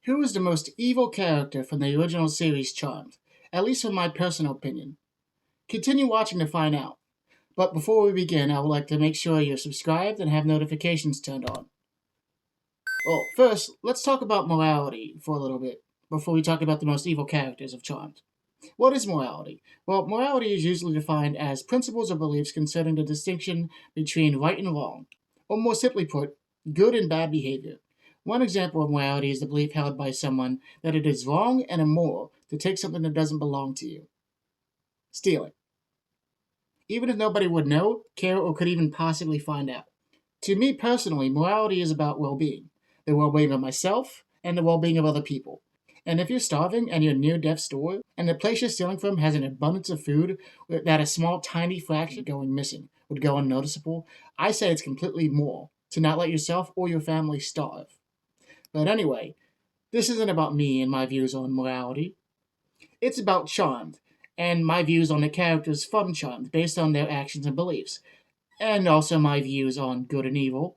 Who is the most evil character from the original series Charmed? At least from my personal opinion. Continue watching to find out. But before we begin, I would like to make sure you're subscribed and have notifications turned on. Well, first, let's talk about morality for a little bit, before we talk about the most evil characters of Charmed. What is morality? Well, morality is usually defined as principles or beliefs concerning the distinction between right and wrong, or more simply put, good and bad behavior. One example of morality is the belief held by someone that it is wrong and immoral to take something that doesn't belong to you. Stealing. Even if nobody would know, care, or could even possibly find out. To me personally, morality is about well-being. The well-being of myself and the well-being of other people. And if you're starving and you're near death's door, and the place you're stealing from has an abundance of food that a small tiny fraction going missing would go unnoticeable, I say it's completely moral to not let yourself or your family starve. But anyway, this isn't about me and my views on morality. It's about Charmed, and my views on the characters from Charmed based on their actions and beliefs, and also my views on good and evil,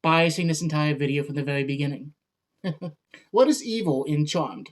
biasing this entire video from the very beginning. What is evil in Charmed?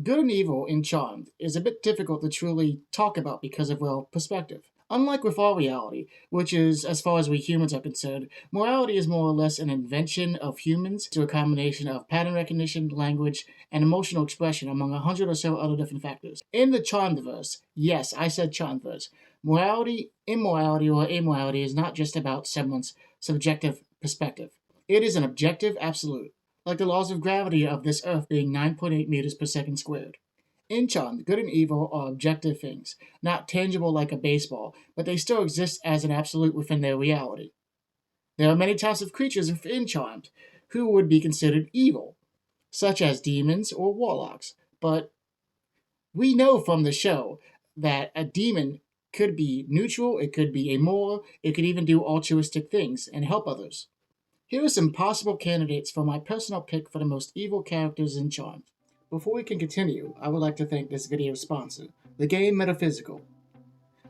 Good and evil in Charmed is a bit difficult to truly talk about because of, well, perspective. Unlike with all reality, which is, as far as we humans are concerned, morality is more or less an invention of humans through a combination of pattern recognition, language, and emotional expression among 100 or so other different factors. In the Charmedverse, yes, I said Charmedverse, morality, immorality, or amorality is not just about someone's subjective perspective. It is an objective absolute, like the laws of gravity of this Earth being 9.8 meters per second squared. In Charmed, good and evil are objective things, not tangible like a baseball, but they still exist as an absolute within their reality. There are many types of creatures within Charmed who would be considered evil, such as demons or warlocks, but we know from the show that a demon could be neutral, it could be amoral, it could even do altruistic things and help others. Here are some possible candidates for my personal pick for the most evil characters in Charmed. Before we can continue, I would like to thank this video's sponsor, the game Metaphysical.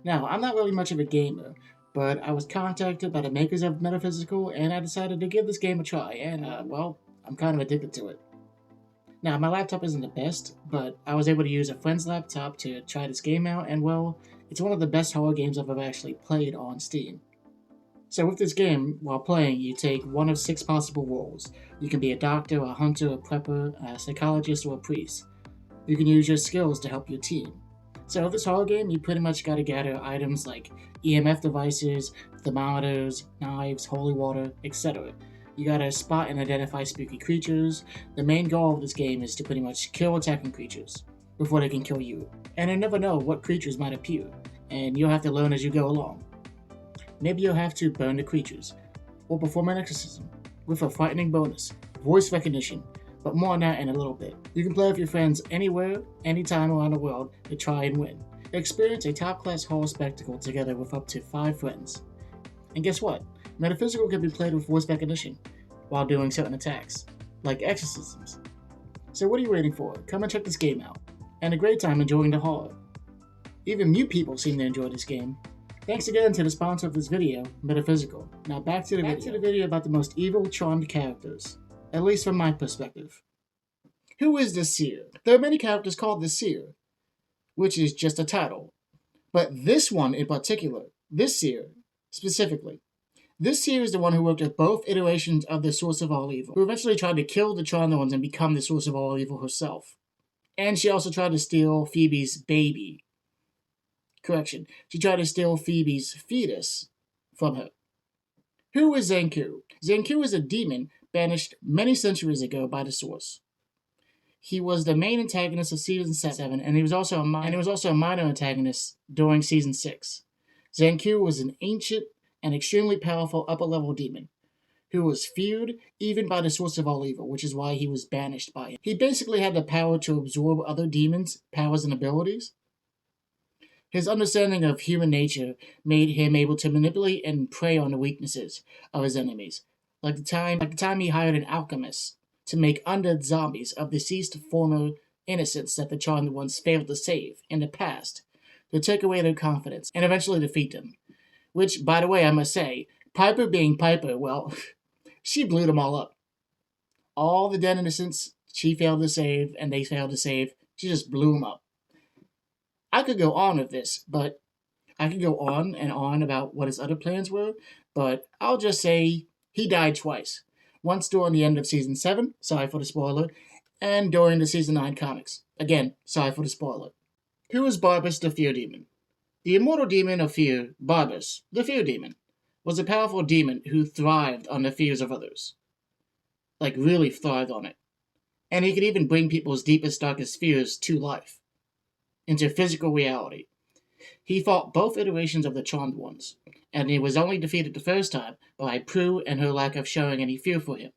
Now, I'm not really much of a gamer, but I was contacted by the makers of Metaphysical, and I decided to give this game a try, and, well, I'm kind of addicted to it. Now, my laptop isn't the best, but I was able to use a friend's laptop to try this game out, and, well, it's one of the best horror games I've ever actually played on Steam. So with this game, while playing, you take one of 6 possible roles. You can be a doctor, a hunter, a prepper, a psychologist, or a priest. You can use your skills to help your team. So with this horror game, you pretty much gotta gather items like EMF devices, thermometers, knives, holy water, etc. You gotta spot and identify spooky creatures. The main goal of this game is to pretty much kill attacking creatures before they can kill you. And you never know what creatures might appear, and you'll have to learn as you go along. Maybe you'll have to burn the creatures, or perform an exorcism, with a frightening bonus, voice recognition, but more on that in a little bit. You can play with your friends anywhere, anytime around the world to try and win. Experience a top-class horror spectacle together with up to 5 friends. And guess what? Metaphysical can be played with voice recognition, while doing certain attacks, like exorcisms. So what are you waiting for? Come and check this game out. And a great time enjoying the horror. Even mute people seem to enjoy this game. Thanks again to the sponsor of this video, Metaphysical. Now back to the video about the most evil Charmed characters, at least from my perspective. Who is the Seer? There are many characters called the Seer, which is just a title. But this one in particular, this Seer, specifically, this Seer is the one who worked with both iterations of the source of all evil, who eventually tried to kill the Charmed ones and become the source of all evil herself. And she also tried to steal Phoebe's baby. Correction, she tried to steal Phoebe's fetus from her. Who is Zankou? Zankou is a demon banished many centuries ago by the Source. He was the main antagonist of Season 7, and he was also a minor antagonist during Season 6. Zankou was an ancient and extremely powerful upper-level demon, who was feared even by the Source of all evil, which is why he was banished by him. He basically had the power to absorb other demons' powers and abilities. His understanding of human nature made him able to manipulate and prey on the weaknesses of his enemies, like the time he hired an alchemist to make undead zombies of deceased former innocents that the Charmed ones failed to save in the past, to take away their confidence and eventually defeat them. Which, by the way, I must say, Piper being Piper, well, she blew them all up. All the dead innocents she failed to save, and they failed to save. She just blew him up. I could go on with this, but I could go on and on about what his other plans were, but I'll just say he died twice. Once during the end of Season 7, sorry for the spoiler, and during the Season 9 comics. Again, sorry for the spoiler. Who is Barbas the Fear Demon? The immortal demon of fear, Barbas, the Fear Demon, was a powerful demon who thrived on the fears of others. Like, really thrived on it. And he could even bring people's deepest, darkest fears to life, into physical reality. He fought both iterations of the Charmed Ones, and he was only defeated the first time by Prue and her lack of showing any fear for him.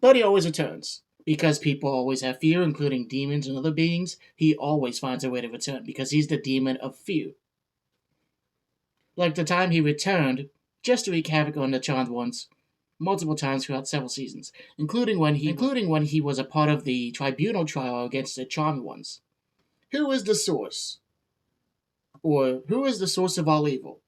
But he always returns. Because people always have fear, including demons and other beings, he always finds a way to return, because he's the demon of fear. Like the time he returned, just to wreak havoc on the Charmed Ones, multiple times throughout several seasons, including when he was a part of the tribunal trial against the Charmed Ones. Who is the source? Or who is the source of all evil?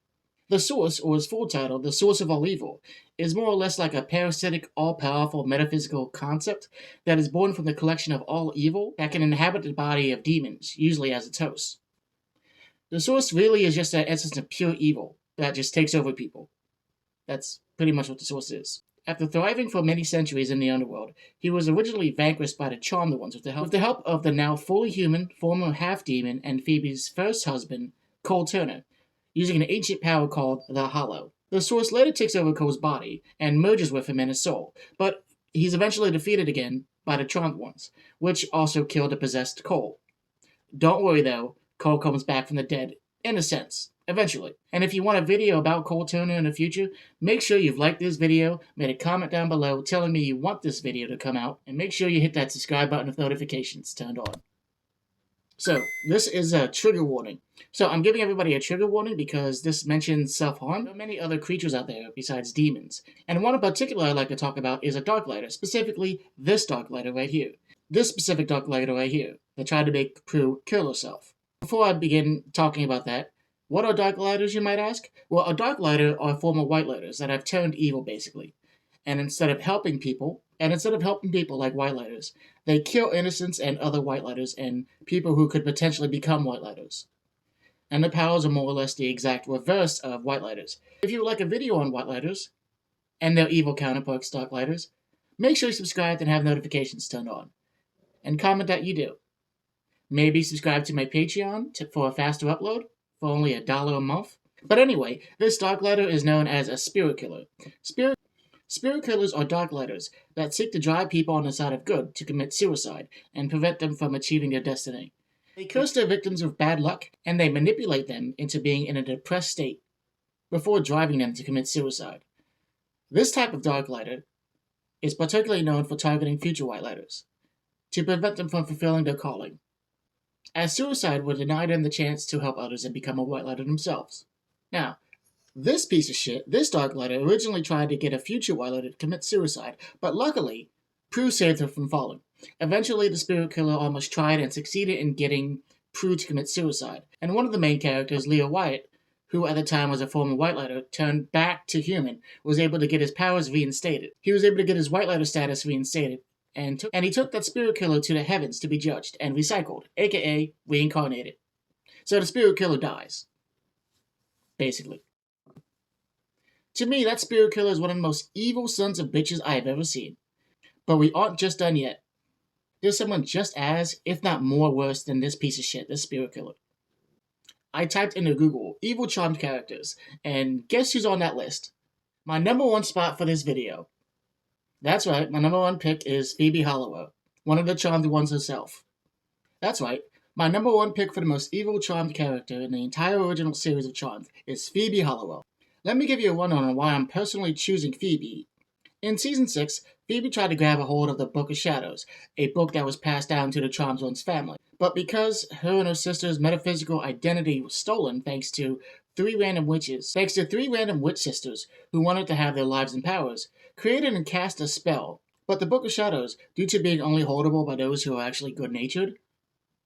The source, or his full title, the source of all evil, is more or less like a parasitic, all-powerful metaphysical concept that is born from the collection of all evil that can inhabit the body of demons, usually as its host. The source really is just an essence of pure evil that just takes over people. That's pretty much what the source is. After thriving for many centuries in the underworld, he was originally vanquished by the Charmed Ones with the help of the now fully human, former half-demon, and Phoebe's first husband, Cole Turner, using an ancient power called the Hollow. The source later takes over Cole's body and merges with him in his soul, but he's eventually defeated again by the Charmed Ones, which also killed the possessed Cole. Don't worry though, Cole comes back from the dead, in a sense, eventually. And if you want a video about Cole Turner in the future, make sure you've liked this video, made a comment down below telling me you want this video to come out, and make sure you hit that subscribe button with notifications turned on. So, this is a trigger warning. So, I'm giving everybody a trigger warning because this mentions self-harm. There are many other creatures out there besides demons. And one in particular I'd like to talk about is a darklighter, specifically this darklighter right here. This specific darklighter right here that tried to make Prue kill herself. Before I begin talking about that, what are darklighters, you might ask? Well, a darklighter are a form of whitelighters that have turned evil, basically. And instead of helping people like whitelighters, they kill innocents and other whitelighters and people who could potentially become whitelighters. And the powers are more or less the exact reverse of whitelighters. If you would like a video on whitelighters and their evil counterparts, darklighters, make sure you subscribe and have notifications turned on. And comment that you do. Maybe subscribe to my Patreon for a faster upload for only $1 a month. But anyway, this darklighter is known as a spirit killer. Spirit killers are darklighters that seek to drive people on the side of good to commit suicide and prevent them from achieving their destiny. They curse their victims with bad luck, and they manipulate them into being in a depressed state before driving them to commit suicide. This type of darklighter is particularly known for targeting future whitelighters to prevent them from fulfilling their calling, as suicide would deny them the chance to help others and become a whitelighter themselves. Now, this piece of shit, this darklighter, originally tried to get a future whitelighter to commit suicide, but luckily, Prue saved her from falling. Eventually, the spirit killer almost tried and succeeded in getting Prue to commit suicide, and one of the main characters, Wyatt, who at the time was a former whitelighter, turned back to human, was able to get his powers reinstated. He was able to get his whitelighter status reinstated, and he took that spirit killer to the heavens to be judged and recycled, aka reincarnated. So the spirit killer dies, basically. To me, that spirit killer is one of the most evil sons of bitches I have ever seen. But we aren't just done yet. There's someone just as, if not more worse than this piece of shit, this spirit killer. I typed into Google, evil charmed characters, and guess who's on that list? My number one spot for this video. That's right, my number one pick is Phoebe Halliwell, one of the charmed ones herself. That's right, my number one pick for the most evil charmed character in the entire original series of Charmed is Phoebe Halliwell. Let me give you a rundown on why I'm personally choosing Phoebe. In Season 6, Phoebe tried to grab a hold of the Book of Shadows, a book that was passed down to the Charmed One's family. But because her and her sister's metaphysical identity was stolen thanks to three random witch sisters who wanted to have their lives and powers, created and cast a spell. But the Book of Shadows, due to being only holdable by those who are actually good-natured,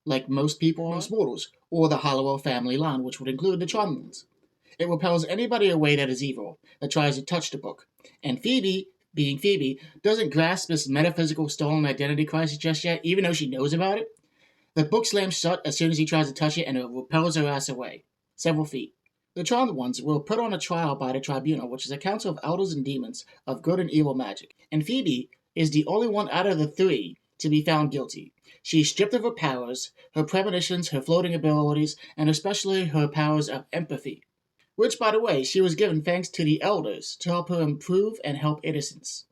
like most people, most mortals, or the Halliwell family line, which would include the Charmed Ones, it repels anybody away that is evil, that tries to touch the book. And Phoebe being Phoebe, doesn't grasp this metaphysical stolen identity crisis just yet, even though she knows about it. The book slams shut as soon as he tries to touch it, and it repels her ass away, several feet. The Charmed Ones were put on a trial by the Tribunal, which is a council of elders and demons of good and evil magic, and Phoebe is the only one out of the three to be found guilty. She's stripped of her powers, her premonitions, her floating abilities, and especially her powers of empathy, which, by the way, she was given thanks to the elders to help her improve and help innocents.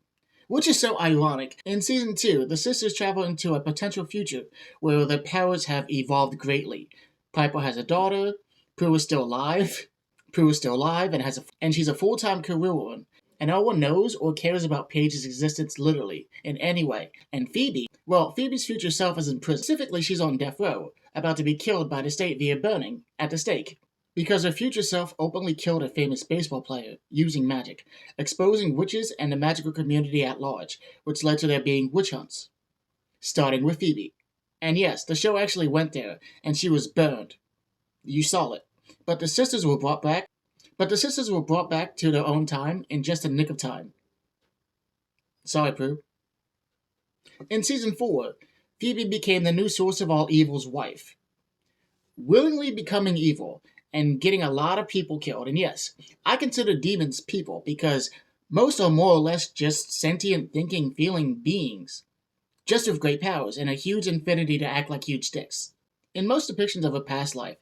Which is so ironic. In Season 2, the sisters travel into a potential future where their powers have evolved greatly. Piper has a daughter, Prue is still alive, and she's a full-time career woman, and no one knows or cares about Paige's existence literally, in any way. And Phoebe, well, Phoebe's future self is in prison. Specifically, she's on death row, about to be killed by the state via burning at the stake, because her future self openly killed a famous baseball player using magic, exposing witches and the magical community at large, which led to there being witch hunts. Starting with Phoebe. And yes, the show actually went there, and she was burned. You saw it. But the sisters were brought back to their own time in just a nick of time. Sorry, Prue. In Season 4, Phoebe became the new source of all evil's wife, willingly becoming evil and getting a lot of people killed. And yes, I consider demons people because most are more or less just sentient, thinking, feeling beings, just with great powers and a huge infinity to act like huge dicks. In most depictions of her past life,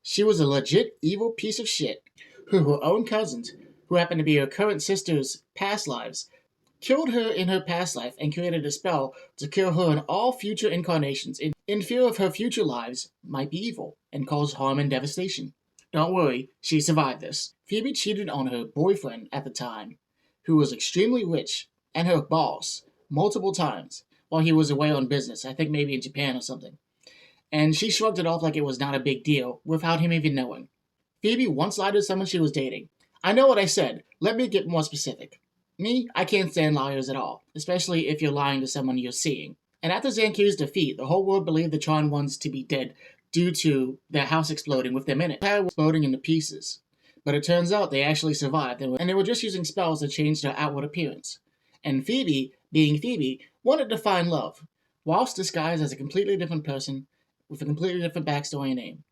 she was a legit evil piece of shit who her own cousins, who happened to be her current sister's past lives, killed her in her past life and created a spell to kill her in all future incarnations in fear of her future lives might be evil and cause harm and devastation. Don't worry, she survived this. Phoebe cheated on her boyfriend at the time, who was extremely rich, and her boss, multiple times, while he was away on business, I think maybe in Japan or something. And she shrugged it off like it was not a big deal, without him even knowing. Phoebe once lied to someone she was dating. I know what I said, let me get more specific. Me, I can't stand liars at all, especially if you're lying to someone you're seeing. And after Zankou's defeat, the whole world believed the Charmed Ones to be dead due to their house exploding with them in it. The entire world exploding into pieces. But it turns out they actually survived, and they were just using spells to change their outward appearance. And Phoebe, being Phoebe, wanted to find love, whilst disguised as a completely different person, with a completely different backstory and name.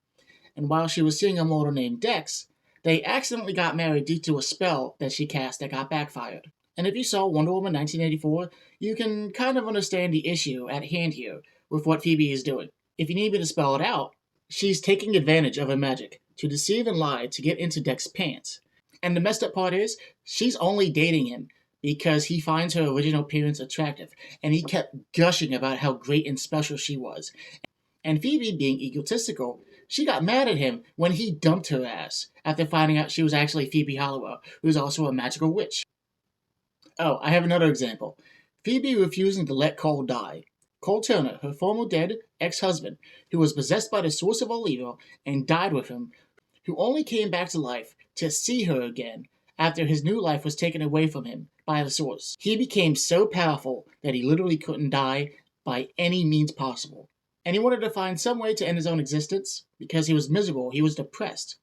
And while she was seeing a mortal named Dex, they accidentally got married due to a spell that she cast that got backfired. And if you saw Wonder Woman 1984, you can kind of understand the issue at hand here with what Phoebe is doing. If you need me to spell it out, she's taking advantage of her magic to deceive and lie to get into Dex's pants. And the messed up part is, she's only dating him because he finds her original appearance attractive, and he kept gushing about how great and special she was. And Phoebe, being egotistical, she got mad at him when he dumped her ass after finding out she was actually Phoebe Halliwell, who's also a magical witch. Oh, I have another example. Phoebe refusing to let Cole die. Cole Turner, her former dead ex-husband, who was possessed by the source of all evil and died with him, who only came back to life to see her again after his new life was taken away from him by the source. He became so powerful that he literally couldn't die by any means possible. And he wanted to find some way to end his own existence because he was miserable, he was depressed.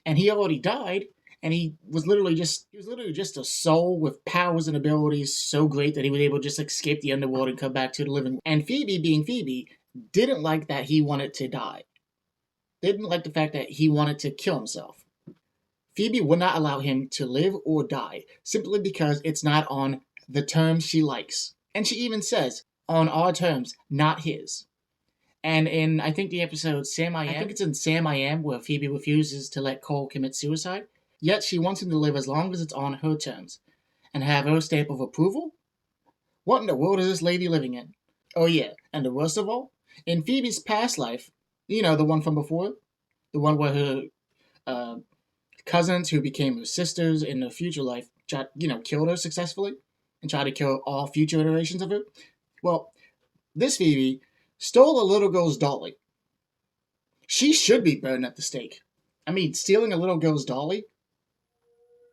And he already died, and he was literally just a soul with powers and abilities so great that he was able to just escape the underworld and come back to the living world. And Phoebe, being Phoebe, didn't like that he wanted to die. Didn't like the fact that he wanted to kill himself. Phoebe would not allow him to live or die, simply because it's not on the terms she likes. And she even says, on our terms, not his. And in, I think, the episode Sam I Am, I think it's in Sam I Am, where Phoebe refuses to let Cole commit suicide, yet she wants him to live as long as it's on her terms, and have her stamp of approval? What in the world is this lady living in? Oh yeah, and the worst of all, in Phoebe's past life, you know, the one from before, the one where her cousins who became her sisters in her future life, killed her successfully, and tried to kill all future iterations of her. Well, this Phoebe stole a little girl's dolly. She should be burned at the stake. I mean, stealing a little girl's dolly?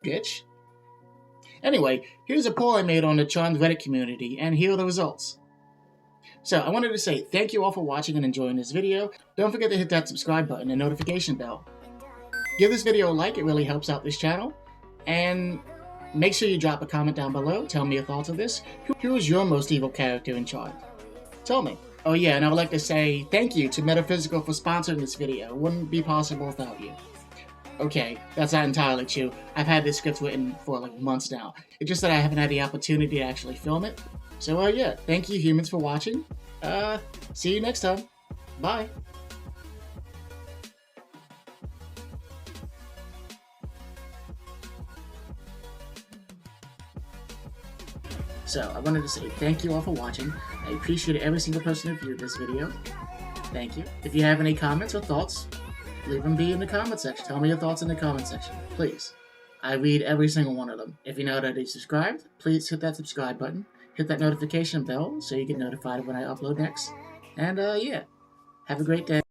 Bitch. Anyway, here's a poll I made on the Charmed Reddit community, and here are the results. So, I wanted to say thank you all for watching and enjoying this video. Don't forget to hit that subscribe button and notification bell. Give this video a like, it really helps out this channel. And Make sure you drop a comment down below, tell me your thoughts on this. Who is your most evil character in Charmed? Tell me. Oh yeah, and I would like to say thank you to Metaphysical for sponsoring this video. It wouldn't be possible without you. Okay, that's not entirely true. I've had this script written for like months now. It's just that I haven't had the opportunity to actually film it. So yeah, thank you humans for watching. See you next time. Bye. So, I wanted to say thank you all for watching. I appreciate every single person who viewed this video. Thank you. If you have any comments or thoughts, leave them in the comment section. Tell me your thoughts in the comment section, please. I read every single one of them. If you're not already subscribed, please hit that subscribe button. Hit that notification bell so you get notified when I upload next. And yeah, have a great day.